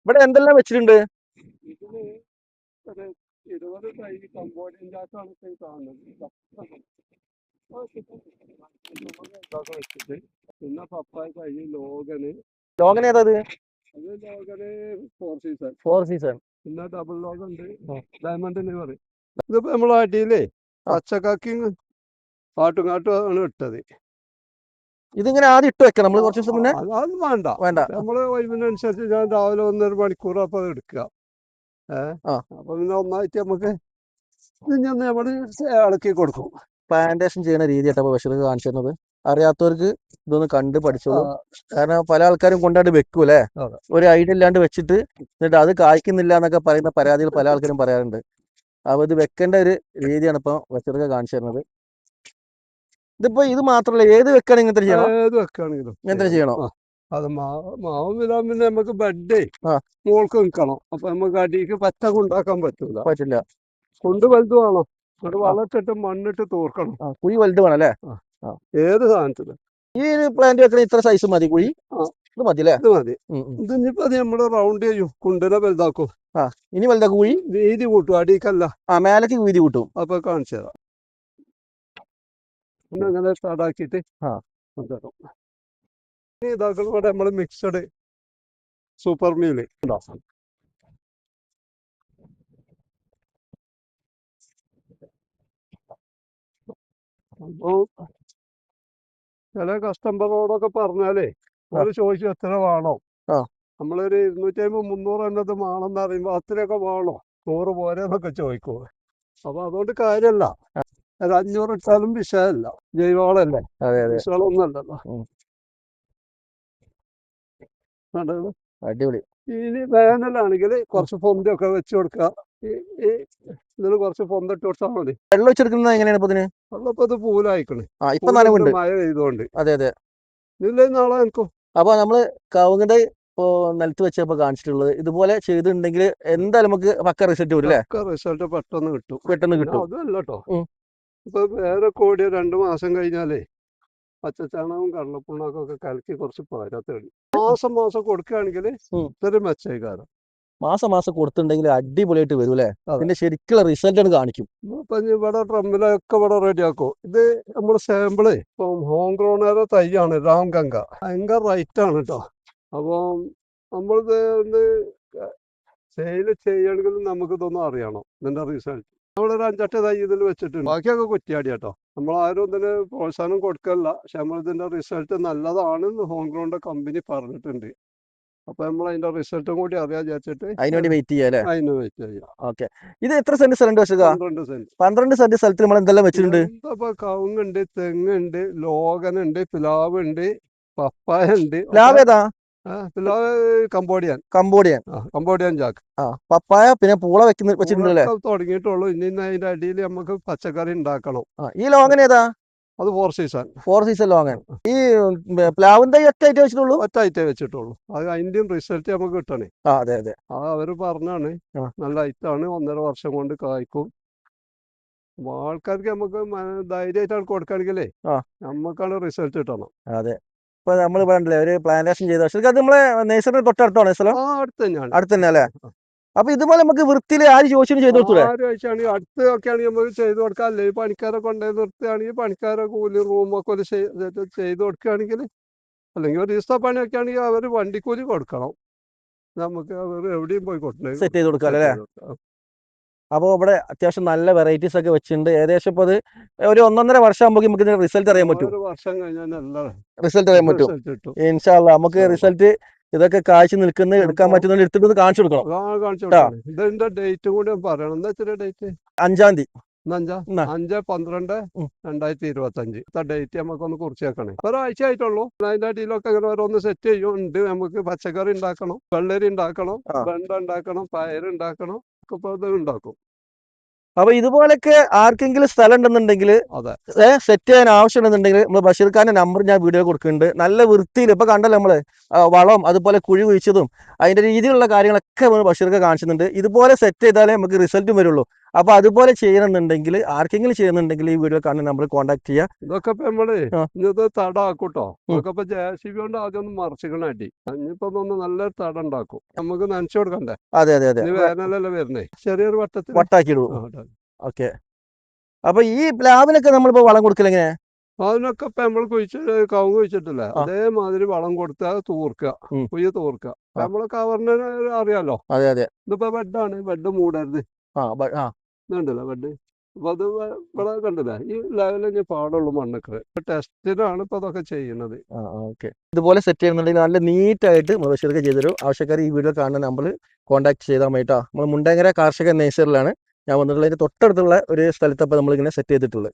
ഇവിടെ എന്തെല്ലാം വെച്ചിട്ടുണ്ട്? ഇതില് ഒരു 20 തൈ കമ്പോഡിയൻ ജാക്കാണ് കാണുന്നത്. വെച്ചിട്ട് പിന്നെ പപ്പായ തൈ ലോഗന് ഏതാ? അത് ലോഗന് 4 സീസൺ. 4 സീസൺ. പിന്നെ ഡബിൾ ലോഗ് ഉണ്ട്, ഡയമണ്ട് ലിവർ. ഇതിപ്പോ നമ്മളെ അടിയിലേ പച്ചക്കാക്കി കാട്ടും ആണ് ഇട്ടത്. ഇതിങ്ങനെ ആദ്യം ഇട്ട് വെക്കണം നമ്മൾ കുറച്ച് ദിവസം മുന്നേ? അതൊന്നും വേണ്ട. നമ്മള് ഒഴിവിനനുസരിച്ച് ഞാൻ രാവിലെ 1.5 മണിക്കൂർ അപ്പൊ അത് എടുക്കുക. അപ്പൊ പിന്നെ ഒന്നായിട്ട് നമുക്ക് നമ്മള് ഇളക്കി കൊടുക്കും. പ്ലാന്റേഷൻ ചെയ്യുന്ന രീതിയായിട്ട് ബഷീർ കാണിച്ചു തരുന്നത്. അറിയാത്തവർക്ക് ഇതൊന്ന് കണ്ട് പഠിച്ചോളൂ. കാരണം പല ആൾക്കാരും കൊണ്ടാണ്ട് വെക്കൂലേ, ഒരു ഐഡിയ ഇല്ലാണ്ട് വെച്ചിട്ട് എന്നിട്ട് അത് കായ്ക്കുന്നില്ല എന്നൊക്കെ പറയുന്ന പരാതികൾ പല ആൾക്കാരും പറയാറുണ്ട്. അപ്പൊ ഇത് വെക്കേണ്ട ഒരു രീതിയാണ് ഇപ്പൊ ബഷീർ കാണിച്ചു തരുന്നത്. ഇതിപ്പോ ഇത് മാത്രല്ല, ഏത് വെക്കുകയാണെങ്കിൽ ഇങ്ങനത്തെ ചെയ്യണോ? അത് മാവ് വിടാൻ പിന്നെ നമുക്ക് ബെഡ് മോൾക്ക് നിൽക്കണം. അപ്പൊ നമുക്ക് അടിക്ക് പച്ച കൊണ്ടാക്കാൻ പറ്റില്ല. കൊണ്ട് വലുത് വേണം. അത് വളർത്തിട്ട് മണ്ണിട്ട് തോർക്കണം. കുഴി വലുത് വേണം അല്ലേ? ഏത് സാധനത്തിലും. ഈ പ്ലാന്റ് വെക്കണ ഇത്ര സൈസ് മതി കുഴി? ഇത് മതി അല്ലേ? ഇത് മതി. ഇതിനിപ്പോ നമ്മള് റൗണ്ട് ചെയ്യും, കുണ്ടിനെ വലുതാക്കും. ഇനി വലുതാക്കും കുഴി? വീതി കൂട്ടും, അടിക്കല്ല, മേലേക്ക് വീതി കൂട്ടും. അപ്പൊ കാണിച്ചു തരാം. പിന്നെ അങ്ങനെ സ്റ്റാർട്ടാക്കിയിട്ട് ഇതാക്കണം. ഇവിടെ നമ്മള് മിക്സഡ് സൂപ്പർ മീല് ഉണ്ടാക്കും. അപ്പോ ചില കസ്റ്റമറോടൊക്കെ പറഞ്ഞാലേ ഒരു ചോദിച്ചു എത്ര വേണോ, നമ്മളൊരു 250-300 എണ്ണത് വേണമെന്ന് പറയുമ്പോ അത്രയൊക്കെ വേണോ, 100 പോരെന്നൊക്കെ ചോദിക്കൂ. അപ്പൊ അതുകൊണ്ട് കാര്യമല്ല, അത് 500 ഇട്ടാലും വിഷയമല്ല, ജൈവവളല്ലേ, വിഷവളമൊന്നും അല്ലല്ലോ. അടിപൊളി. ഇനി വേനലാണെങ്കിൽ കുറച്ച് പൊന്തിയൊക്കെ വെച്ച് കൊടുക്കുക. ഇതിന് കുറച്ച് പൊന്തിട്ട് കൊടുത്താൽ മതി. വെള്ളം വെച്ചെടുക്കുന്നത് എങ്ങനെയാണ്? വെള്ളപ്പോ ഇത് പൂലായിക്കണേ, മഴ പെയ്തോണ്ട്. ഇതില്ലേ നാളെ നിൽക്കും. അപ്പൊ നമ്മള് കവുങ്ങിന്റെ നിലത്ത് വെച്ചപ്പോ കാണിച്ചിട്ടുള്ളത് ഇതുപോലെ ചെയ്തിട്ടുണ്ടെങ്കിൽ എന്തായാലും നമുക്ക് പക്ക റിസൾട്ട് വരും. റിസൾട്ട് പെട്ടെന്ന് കിട്ടും. അതല്ല കേട്ടോ, ഇപ്പൊ വേറെ കൂടിയ 2 മാസം കഴിഞ്ഞാലേ പച്ചച്ചാണകവും കടലപ്പുണ്ണാക്കൊക്കെ കലക്കി കുറച്ച് പോരാത്തേടി മാസം കൊടുക്കുകയാണെങ്കിൽ ഇതൊരു മെച്ചകാരം. മാസം കൊടുത്തിട്ടുണ്ടെങ്കിൽ അടിപൊളിയായിട്ട് വരും അല്ലേ? അതിന്റെ ശരിക്കുള്ള റിസൾട്ട് കാണിക്കും. ഇപ്പൊ ഇവിടെ ഡ്രമ്മിലൊക്കെ ഇവിടെ റെഡിയാക്കും. ഇത് നമ്മുടെ സാമ്പിള് ഇപ്പം ഹോം ഗ്രോണേറെ തൈയാണ്, രാംഗംഗ. ഭയങ്കര റൈറ്റ് ആണ് കേട്ടോ. അപ്പൊ നമ്മളിത് ഒന്ന് സെയില് ചെയ്യണമെങ്കിൽ നമുക്ക് ഇതൊന്നും അറിയണം, ഇതിന്റെ റിസൾട്ട്. നമ്മളൊരു 5-8 തൈ ഇതിൽ വെച്ചിട്ടുണ്ട്, ബാക്കിയൊക്കെ കുറ്റിയാടി കേട്ടോ. നമ്മളാരും ഇതിന് പ്രോത്സാഹനം കൊടുക്കല്ല, പക്ഷെ നമ്മളിതിന്റെ റിസൾട്ട് നല്ലതാണെന്ന് ഹോം ഗ്രോണിന്റെ കമ്പനി പറഞ്ഞിട്ടുണ്ട്. അപ്പൊ നമ്മൾ അതിന്റെ റിസൾട്ടും കൂടി അറിയാൻ വിചാരിച്ചിട്ട് അതിനുവേണ്ടി വെയിറ്റ് ചെയ്യാം. ഓക്കെ. ഇത് എത്ര സെന്റ് സ്ഥലം? 12 സെന്റ് സ്ഥലത്ത് നമ്മൾ എന്തെല്ലാം വെച്ചിട്ടുണ്ട്? കവുങ്ങുണ്ട്, തെങ്ങുണ്ട്, ലോഗനുണ്ട്, പ്ലാവുണ്ട്, പപ്പായ ഉണ്ട്. പ്ലാവ് കമ്പോഡിയൻ ജാക്ക്. പപ്പായ പിന്നെ പൂള വെച്ചിട്ടുണ്ടല്ലേ? തുടങ്ങിയിട്ടുള്ളൂ. ഇനി അതിന്റെ അടിയിൽ നമുക്ക് പച്ചക്കറി ഉണ്ടാക്കണം. ഈ ലോഗൻ ഏതാ? അത് 4 സീസൺ ലോങ്ങൻ. ഈ പ്ലാവിന്റെ ഒറ്റ വെച്ചിട്ടുള്ളൂ. അത് അതിന്റെയും റിസൾട്ട് നമുക്ക് കിട്ടണേ. അവര് പറഞ്ഞാണ് നല്ല ഐറ്റാണ്, 1.5 വർഷം കൊണ്ട് കായ്ക്കും. ആൾക്കാർക്ക് നമുക്ക് ധൈര്യമായിട്ടാണ് കൊടുക്കുകയാണെങ്കിലേ നമുക്കാണ് റിസൾട്ട് കിട്ടണം. അതെ. ഇപ്പൊ നമ്മൾ പറഞ്ഞില്ലേ ഒരു പ്ലാന്റേഷൻ ചെയ്ത, അത് നമ്മളെ നേഴ്സറി തൊട്ടടുത്താണ് സ്ഥലം? അടുത്ത് തന്നെ അല്ലേ? അപ്പൊ ഇതുപോലെ നമുക്ക് വൃത്തിയിൽ ആര് ചോദിച്ചു ചെയ്ത് കൊടുത്തൂടെ? ആര് ചോദിച്ചാണെങ്കിൽ അടുത്ത് ഒക്കെ ആണെങ്കിൽ നമുക്ക് ചെയ്ത് കൊടുക്കാം. അല്ലെങ്കിൽ പണിക്കാരെ കൊണ്ടുപോയി നിർത്തുകയാണെങ്കിൽ പണിക്കാരെ കൂലി റൂമൊക്കെ ചെയ്ത് കൊടുക്കുകയാണെങ്കിൽ, അല്ലെങ്കിൽ ഒരു ദിവസത്തെ പണിയൊക്കെ ആണെങ്കിൽ അവർ വണ്ടിക്കൂലി കൊടുക്കണം. നമുക്ക് അവർ എവിടെയും പോയി സെറ്റ് ചെയ്ത് കൊടുക്കാം അല്ലേ? അപ്പോൾ ഇവിടെ അത്യാവശ്യം നല്ല വെറൈറ്റീസ് ഒക്കെ വെച്ചിട്ടുണ്ട്. ഏകദേശം ഇപ്പോൾ അത് ഒരു 1.5 വർഷം ആകുമ്പോൾ നമുക്ക് ഇതിന്റെ റിസൾട്ട് അറിയാൻ പറ്റും. റിസൾട്ട് അറിയാൻ പറ്റും. ഇൻഷാ അല്ലാഹ് നമുക്ക് റിസൾട്ട് ഇതൊക്കെ കാഴ്ച നിൽക്കുന്ന എടുക്കാൻ പറ്റുന്ന എടുത്തിട്ട് കാണിച്ചു കൊടുക്കണം. ഇതിന്റെ ഡേറ്റ് കൂടി പറയണം. എന്താ വെച്ചാൽ ഡേറ്റ് 5-ാം തീയതി. 5/12/2025 ഡേറ്റ് നമുക്കൊന്ന് കുറിച്ച് വെക്കണേ. ഒരാഴ്ച ആയിട്ടുള്ളൂ. അതിന്റെ അടിയിലൊക്കെ അങ്ങനെ ഓരോന്ന് സെറ്റ് ചെയ്യുന്നുണ്ട്. നമുക്ക് പച്ചക്കറി ഉണ്ടാക്കണം, വെള്ളരി ഉണ്ടാക്കണം, വെണ്ട ഉണ്ടാക്കണം, പയറുണ്ടാക്കണം, ഒക്കെ ഉണ്ടാക്കും. അപ്പൊ ഇതുപോലൊക്കെ ആർക്കെങ്കിലും സ്ഥലം ഉണ്ടെന്നുണ്ടെങ്കിൽ, സെറ്റ് ചെയ്യാൻ ആവശ്യമുണ്ടെന്നുണ്ടെങ്കിൽ നമ്മൾ ബഷീർ ഖാന്റെ നമ്പർ ഞാൻ വീഡിയോ കൊടുക്കുന്നുണ്ട്. നല്ല വൃത്തിയിൽ ഇപ്പൊ കണ്ടല്ലോ നമ്മള് വളം അതുപോലെ കുഴി കുഴിച്ചതും അതിന്റെ രീതിയിലുള്ള കാര്യങ്ങളൊക്കെ നമ്മൾ ബഷീർക്ക് കാണിച്ചിട്ടുണ്ട്. ഇതുപോലെ സെറ്റ് ചെയ്താലേ നമുക്ക് റിസൾട്ടും വരുള്ളൂ. അപ്പൊ അതുപോലെ ചെയ്യണമെന്നുണ്ടെങ്കിൽ ആർക്കെങ്കിലും ചെയ്യുന്നുണ്ടെങ്കിൽ ഈ വീഡിയോ കാണുന്ന നമ്പർ കോൺടാക്ട് ചെയ്യുക. ഇതൊക്കെ ഇപ്പൊ നമ്മള് ആ. ഇന്നത്തെ തടാക്കൂട്ടോ. ഇതൊക്കെ ഇപ്പൊ JCB കൊണ്ട് ആദ്യം ഒന്ന് മറിച്ചിക്കണ അടി. ഇനിയിപ്പോ ഒന്ന് നല്ലൊരു തട ഉണ്ടാക്കും. നമുക്ക് നനച്ചു കൊടുക്കണ്ടേ? അതെ അതെ അതെ ഇനി വേനലല്ലേ വരുന്നേ. ചെറിയൊരു വട്ടത്തിൽ വട്ടാക്കിയിടും. ഓക്കെ. അപ്പൊ ഈ പ്ലാവിനൊക്കെ നമ്മളിപ്പോ വളം കൊടുക്കലെങ്ങനെ? അതിനൊക്കെ ഇപ്പൊ നമ്മൾ കവുങ്ങ് കുഴിച്ചിട്ടില്ലേ, അതേമാതിരി വളം കൊടുത്താൽ തൂർക്കുക, കുയ്യ് തൂർക്കുക. നമ്മളെ കവറിന് അറിയാലോ. അതെ അതെ. ഇതിപ്പോ ബെഡാണ്, ബെഡ് മൂടരുത്. ആ ഇതുണ്ടല്ലോ ബെഡ്. അപ്പൊ അത് ഇവിടെ കണ്ടില്ലേ, ഈ ലെവലിൽ പാടുള്ളൂ മണ്ണൊക്കെ. ടെസ്റ്റിനാണ് ഇപ്പൊ അതൊക്കെ ചെയ്യുന്നത്. ഓക്കെ. ഇതുപോലെ സെറ്റ് ചെയ്യുന്നുണ്ടെങ്കിൽ നല്ല നീറ്റായിട്ട് ബഷീർക്ക് ചെയ്തരും. ആവശ്യക്കാർ ഈ വീഡിയോ കാണുന്ന നമ്പറിൽ കോൺടാക്ട് ചെയ്താൽ മതി കേട്ടോ. നമ്മൾ മുണ്ടേങ്കര കാർഷിക നേഴ്സറിയിലാണ് ഞാൻ വന്നിട്ടുള്ളത്. തൊട്ടടുത്തുള്ള ഒരു സ്ഥലത്തപ്പോൾ നമ്മളിങ്ങനെ സെറ്റ് ചെയ്തിട്ടുള്ളത്.